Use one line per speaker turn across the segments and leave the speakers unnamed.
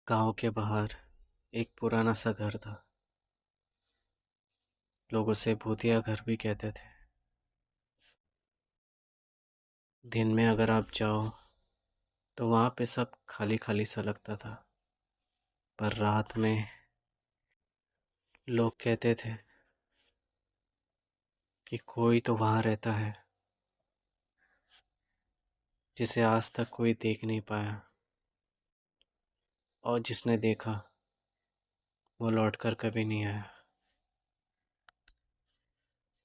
गांव के बाहर एक पुराना सा घर था। लोग उसे भूतिया घर भी कहते थे। दिन में अगर आप जाओ तो वहाँ पे सब खाली खाली सा लगता था, पर रात में लोग कहते थे कि कोई तो वहाँ रहता है जिसे आज तक कोई देख नहीं पाया, और जिसने देखा वो लौट कर कभी नहीं आया।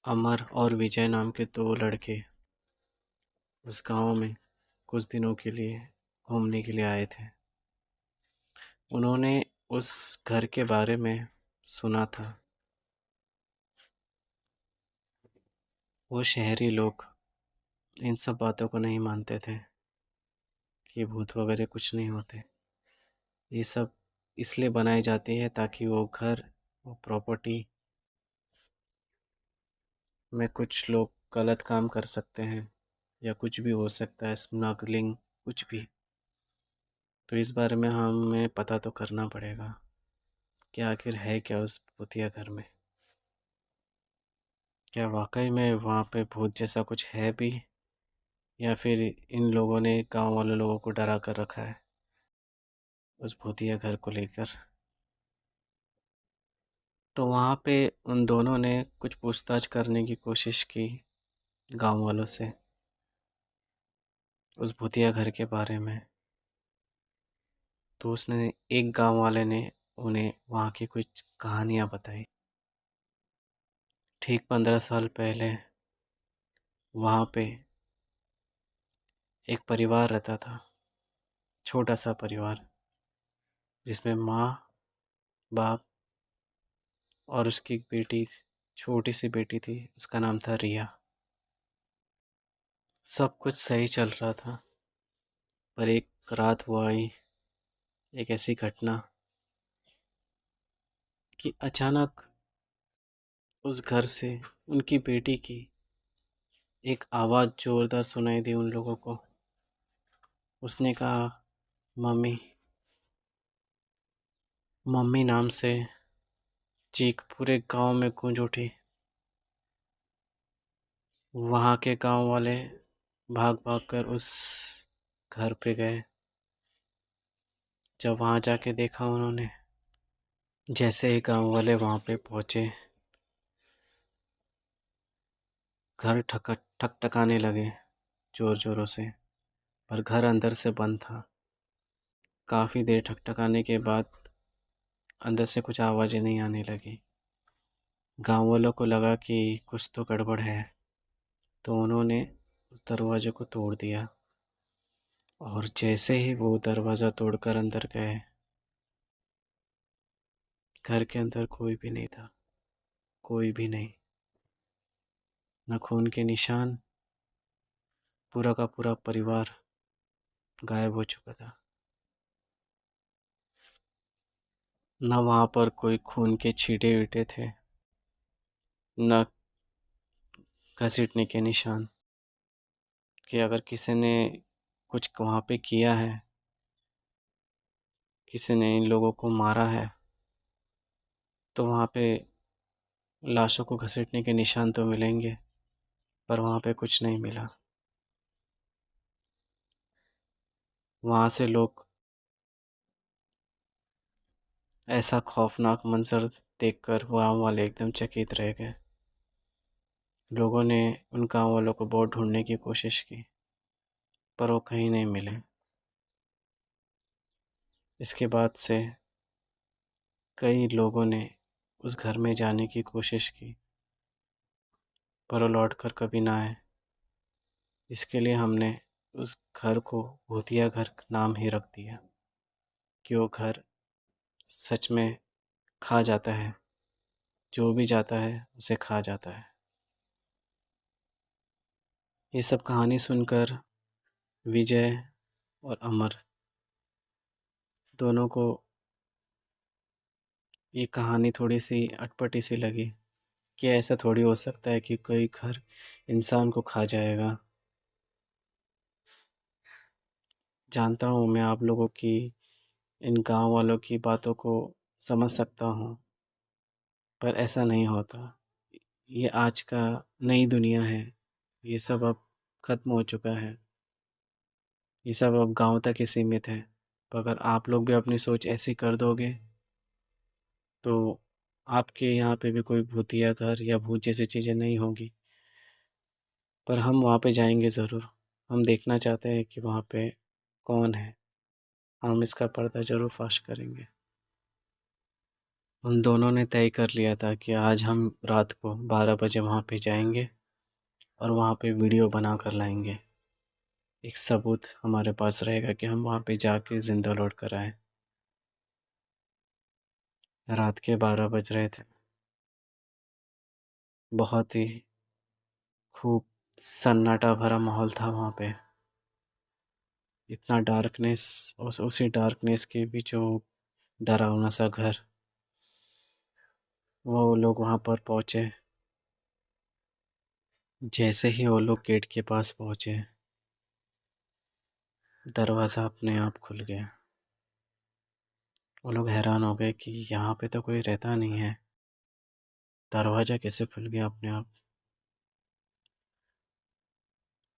अमर और विजय नाम के दो लड़के उस गांव में कुछ दिनों के लिए घूमने के लिए आए थे। उन्होंने उस घर के बारे में सुना था। वो शहरी लोग इन सब बातों को नहीं मानते थे कि भूत वगैरह कुछ नहीं होते। ये सब इसलिए बनाई जाती है ताकि वो घर, वो प्रॉपर्टी में कुछ लोग गलत काम कर सकते हैं, या कुछ भी हो सकता है, स्मगलिंग, कुछ भी। तो इस बारे में हमें पता तो करना पड़ेगा कि आखिर है क्या उस भूतिया घर में। क्या वाकई में वहाँ पे भूत जैसा कुछ है भी, या फिर इन लोगों ने गांव वाले लोगों को डरा कर रखा है उस भूतिया घर को लेकर। तो वहाँ पे उन दोनों ने कुछ पूछताछ करने की कोशिश की गांव वालों से उस भूतिया घर के बारे में। तो उसने एक गांव वाले ने उन्हें वहाँ की कुछ कहानियाँ बताई। ठीक 15 साल पहले वहाँ पे एक परिवार रहता था, छोटा सा परिवार, जिसमें माँ, बाप और उसकी एक बेटी, छोटी सी बेटी थी। उसका नाम था रिया। सब कुछ सही चल रहा था, पर एक रात वो आई, एक ऐसी घटना कि अचानक उस घर से उनकी बेटी की एक आवाज़ ज़ोरदार सुनाई दी उन लोगों को। उसने कहा, मम्मी। मम्मी नाम से चीख पूरे गांव में गूंज उठी। वहाँ के गांव वाले भाग भाग कर उस घर पे गए। जब वहाँ जाके देखा उन्होंने, जैसे ही गांव वाले वहाँ पे पहुँचे, घर ठकठकाने लगे ज़ोर ज़ोरों से, पर घर अंदर से बंद था। काफ़ी देर ठकठकाने के बाद अंदर से कुछ आवाज़ें नहीं आने लगी। गांव वालों को लगा कि कुछ तो गड़बड़ है, तो उन्होंने उस दरवाजे को तोड़ दिया। और जैसे ही वो दरवाज़ा तोड़कर अंदर गए, घर के अंदर कोई भी नहीं था। कोई भी नहीं। न खून के निशान। पूरा का पूरा परिवार गायब हो चुका था। न वहाँ पर कोई खून के छींटे वीटे थे, न घसीटने के निशान कि अगर किसी ने कुछ वहाँ पे किया है, किसी ने इन लोगों को मारा है, तो वहाँ पे लाशों को घसीटने के निशान तो मिलेंगे, पर वहाँ पे कुछ नहीं मिला। वहाँ से लोग ऐसा खौफनाक मंजर देखकर गाँव वाले एकदम चकित रह गए। लोगों ने उन गाँव वालों को बहुत ढूंढने की कोशिश की, पर वो कहीं नहीं मिले। इसके बाद से कई लोगों ने उस घर में जाने की कोशिश की, पर वो लौट कर कभी ना आए। इसके लिए हमने उस घर को भूतिया घर नाम ही रख दिया, कि वो घर सच में खा जाता है। जो भी जाता है उसे खा जाता है। ये सब कहानी सुनकर विजय और अमर दोनों को ये कहानी थोड़ी सी अटपटी सी लगी, कि ऐसा थोड़ी हो सकता है कि कोई घर इंसान को खा जाएगा। जानता हूँ मैं आप लोगों की इन गाँव वालों की बातों को समझ सकता हूँ, पर ऐसा नहीं होता। ये आज का नई दुनिया है, ये सब अब ख़त्म हो चुका है, ये सब अब गाँव तक ही सीमित है। तो अगर आप लोग भी अपनी सोच ऐसी कर दोगे, तो आपके यहाँ पे भी कोई भूतिया घर या भूत जैसी चीज़ें नहीं होंगी। पर हम वहाँ पे जाएंगे ज़रूर। हम देखना चाहते हैं कि वहाँ पे कौन है। हम इसका पर्दा ज़रूर फाश करेंगे। उन दोनों ने तय कर लिया था कि आज हम रात को 12 बजे वहाँ पे जाएंगे और वहाँ पे वीडियो बना कर लाएंगे। एक सबूत हमारे पास रहेगा कि हम वहाँ पे जाके ज़िंदा लौट कर आए। रात के 12 बज रहे थे। बहुत ही खूब सन्नाटा भरा माहौल था वहाँ पे। इतना डार्कनेस, उसी डार्कनेस के बीचों डरावना सा घर। वो लोग वहाँ पर पहुँचे। जैसे ही वो लोग गेट के पास पहुँचे, दरवाज़ा अपने आप खुल गया। वो लोग हैरान हो गए कि यहाँ पे तो कोई रहता नहीं है, दरवाज़ा कैसे खुल गया अपने आप।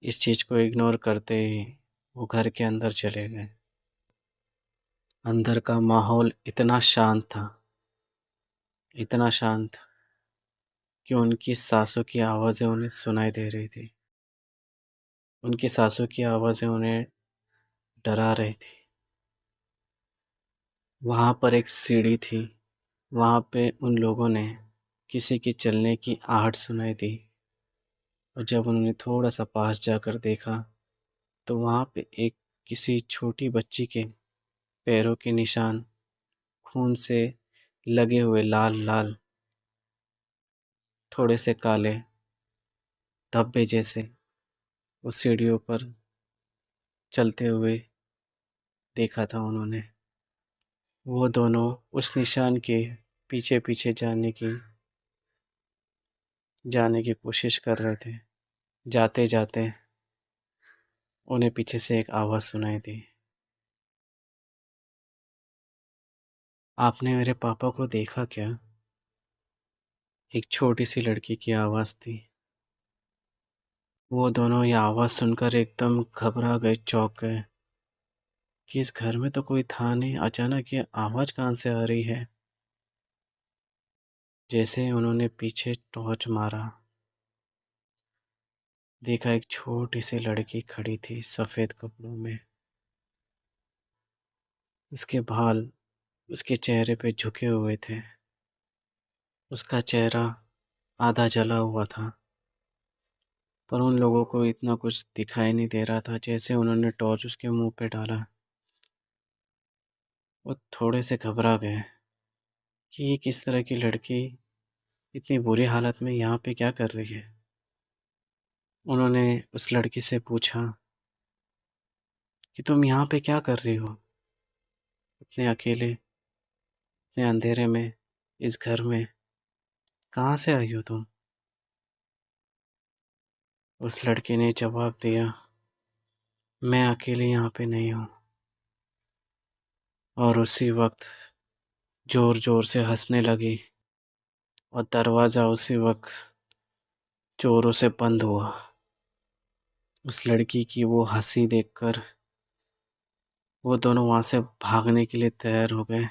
इस चीज़ को इग्नोर करते ही वो घर के अंदर चले गए। अंदर का माहौल इतना शांत था, इतना शांत कि उनकी साँसों की आवाज़ें उन्हें सुनाई दे रही थी। उनकी साँसों की आवाज़ें उन्हें डरा रही थी। वहाँ पर एक सीढ़ी थी, वहाँ पे उन लोगों ने किसी के चलने की आहट सुनाई दी। और जब उन्होंने थोड़ा-सा पास जाकर देखा, तो वहाँ पे एक किसी छोटी बच्ची के पैरों के निशान, खून से लगे हुए लाल-लाल, थोड़े से काले धब्बे जैसे, उस सीढ़ियों पर चलते हुए देखा था उन्होंने। वो दोनों उस निशान के पीछे-पीछे जाने की कोशिश कर रहे थे। जाते-जाते उन्हें पीछे से एक आवाज़ सुनाई दी। आपने मेरे पापा को देखा क्या? एक छोटी सी लड़की की आवाज़ थी। वो दोनों ये आवाज़ सुनकर एकदम घबरा गए, चौंक गए कि इस घर में तो कोई था नहीं, अचानक ये आवाज़ कहाँ से आ रही है? जैसे ही उन्होंने पीछे टॉर्च मारा, देखा एक छोटी सी लड़की खड़ी थी सफ़ेद कपड़ों में। उसके बाल उसके चेहरे पे झुके हुए थे। उसका चेहरा आधा जला हुआ था, पर उन लोगों को इतना कुछ दिखाई नहीं दे रहा था। जैसे उन्होंने टॉर्च उसके मुँह पे डाला, वो थोड़े से घबरा गए कि ये किस तरह की लड़की इतनी बुरी हालत में यहाँ पे क्या कर रही है। उन्होंने उस लड़की से पूछा कि तुम यहाँ पे क्या कर रही हो? इतने अकेले, इतने अंधेरे में, इस घर में, कहाँ से आई हो तुम? उस लड़की ने जवाब दिया, मैं अकेली यहाँ पे नहीं हूँ। और उसी वक्त ज़ोर-ज़ोर से हँसने लगी और दरवाज़ा उसी वक्त ज़ोरों से बंद हुआ। उस लड़की की वो हँसी देखकर वो दोनों वहाँ से भागने के लिए तैयार हो गए।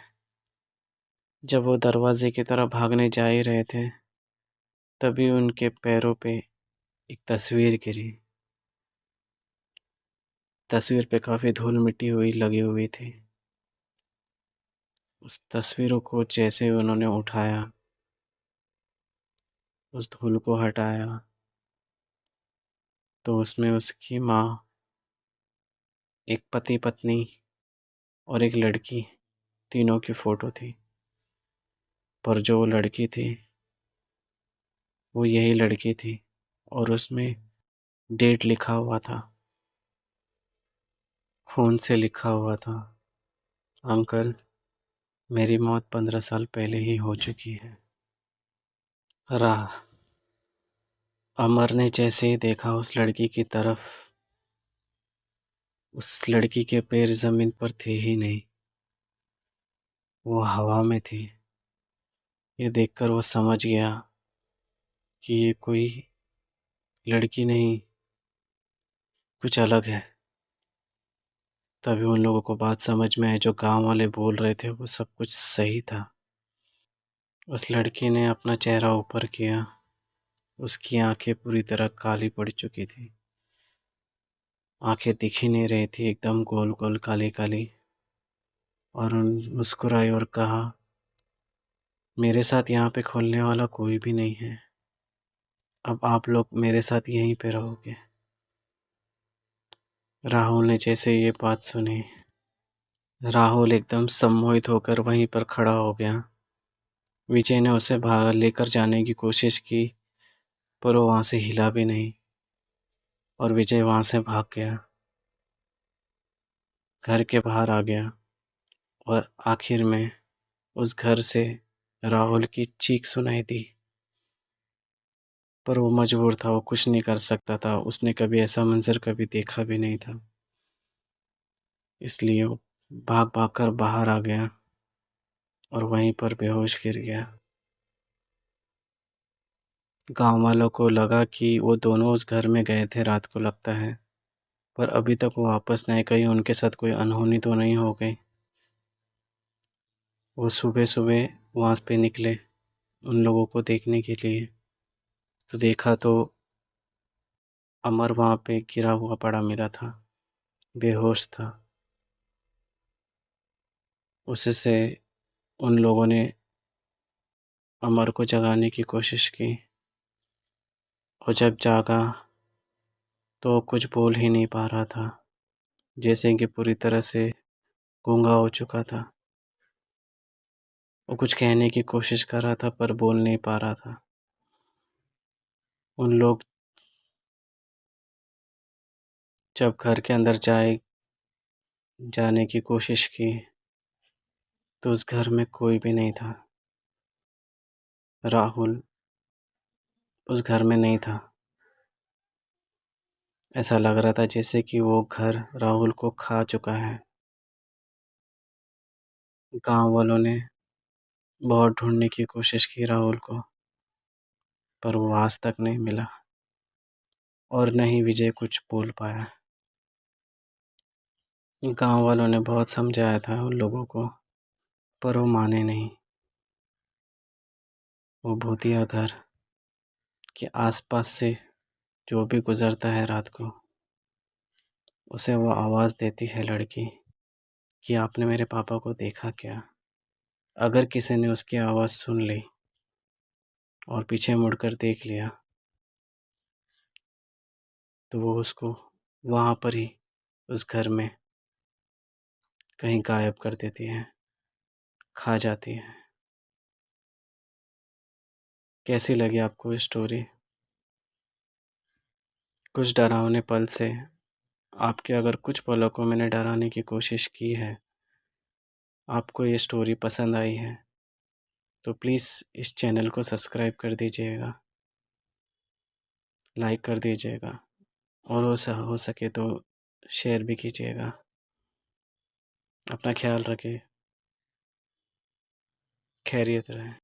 जब वो दरवाज़े की तरफ भागने जा ही रहे थे, तभी उनके पैरों पे एक तस्वीर गिरी। तस्वीर पे काफ़ी धूल-मिट्टी हुई लगी हुई थी। उस तस्वीरों को जैसे ही उन्होंने उठाया, उस धूल को हटाया, तो उसमें उसकी माँ, एक पति-पत्नी और एक लड़की, तीनों की फ़ोटो थी। पर जो लड़की थी, वो यही लड़की थी और उसमें डेट लिखा हुआ था, खून से लिखा हुआ था, अंकल, मेरी मौत 15 साल पहले ही हो चुकी है। राह अमर ने जैसे ही देखा उस लड़की की तरफ, उस लड़की के पैर ज़मीन पर थे ही नहीं। वो हवा में थी। ये देखकर वो समझ गया कि ये कोई लड़की नहीं, कुछ अलग है। तभी उन लोगों को बात समझ में आई, जो गाँव वाले बोल रहे थे वो सब कुछ सही था। उस लड़की ने अपना चेहरा ऊपर किया। उसकी आंखें पूरी तरह काली पड़ चुकी थी। आंखें दिख ही नहीं रही थी, एकदम गोल गोल काली काली। और उन मुस्कुराई और कहा, मेरे साथ यहाँ पे खोलने वाला कोई भी नहीं है। अब आप लोग मेरे साथ यहीं पे रहोगे। राहुल ने जैसे ये बात सुनी, राहुल एकदम सम्मोहित होकर वहीं पर खड़ा हो गया। विजय ने उसे भाग लेकर जाने की कोशिश की, पर वो वहां से हिला भी नहीं और विजय वहां से भाग गया, घर के बाहर आ गया। और आखिर में उस घर से राहुल की चीख सुनाई दी। पर वो मजबूर था, वो कुछ नहीं कर सकता था। उसने कभी ऐसा मंजर कभी देखा भी नहीं था, इसलिए वो भाग भाग कर बाहर आ गया और वहीं पर बेहोश गिर गया। गांव वालों को लगा कि वो दोनों उस घर में गए थे रात को, लगता है, पर अभी तक वो वापस नहीं, कहीं उनके साथ कोई अनहोनी तो नहीं हो गई। वो सुबह सुबह वहाँ पे निकले उन लोगों को देखने के लिए, तो देखा तो अमर वहाँ पे गिरा हुआ पड़ा मिला था, बेहोश था। उससे उन लोगों ने अमर को जगाने की कोशिश की, और जब जागा तो वो कुछ बोल ही नहीं पा रहा था, जैसे कि पूरी तरह से गूंगा हो चुका था। वो कुछ कहने की कोशिश कर रहा था पर बोल नहीं पा रहा था। उन लोग जब घर के अंदर जाने की कोशिश की, तो उस घर में कोई भी नहीं था। राहुल उस घर में नहीं था। ऐसा लग रहा था जैसे कि वो घर राहुल को खा चुका है। गांव वालों ने बहुत ढूंढने की कोशिश की राहुल को, पर वो आज तक नहीं मिला, और न ही विजय कुछ बोल पाया। गांव वालों ने बहुत समझाया था उन लोगों को, पर वो माने नहीं। वो भूतिया घर के आसपास से जो भी गुजरता है रात को, उसे वो आवाज़ देती है लड़की कि आपने मेरे पापा को देखा क्या। अगर किसी ने उसकी आवाज़ सुन ली और पीछे मुड़कर देख लिया, तो वो उसको वहाँ पर ही उस घर में कहीं गायब कर देती है, खा जाती है। कैसी लगी आपको ये स्टोरी? कुछ डरावने पल से आपके अगर कुछ पलों को मैंने डराने की कोशिश की है, आपको ये स्टोरी पसंद आई है, तो प्लीज़ इस चैनल को सब्सक्राइब कर दीजिएगा, लाइक कर दीजिएगा, और हो सके तो शेयर भी कीजिएगा। अपना ख्याल रखें, खैरियत रहें।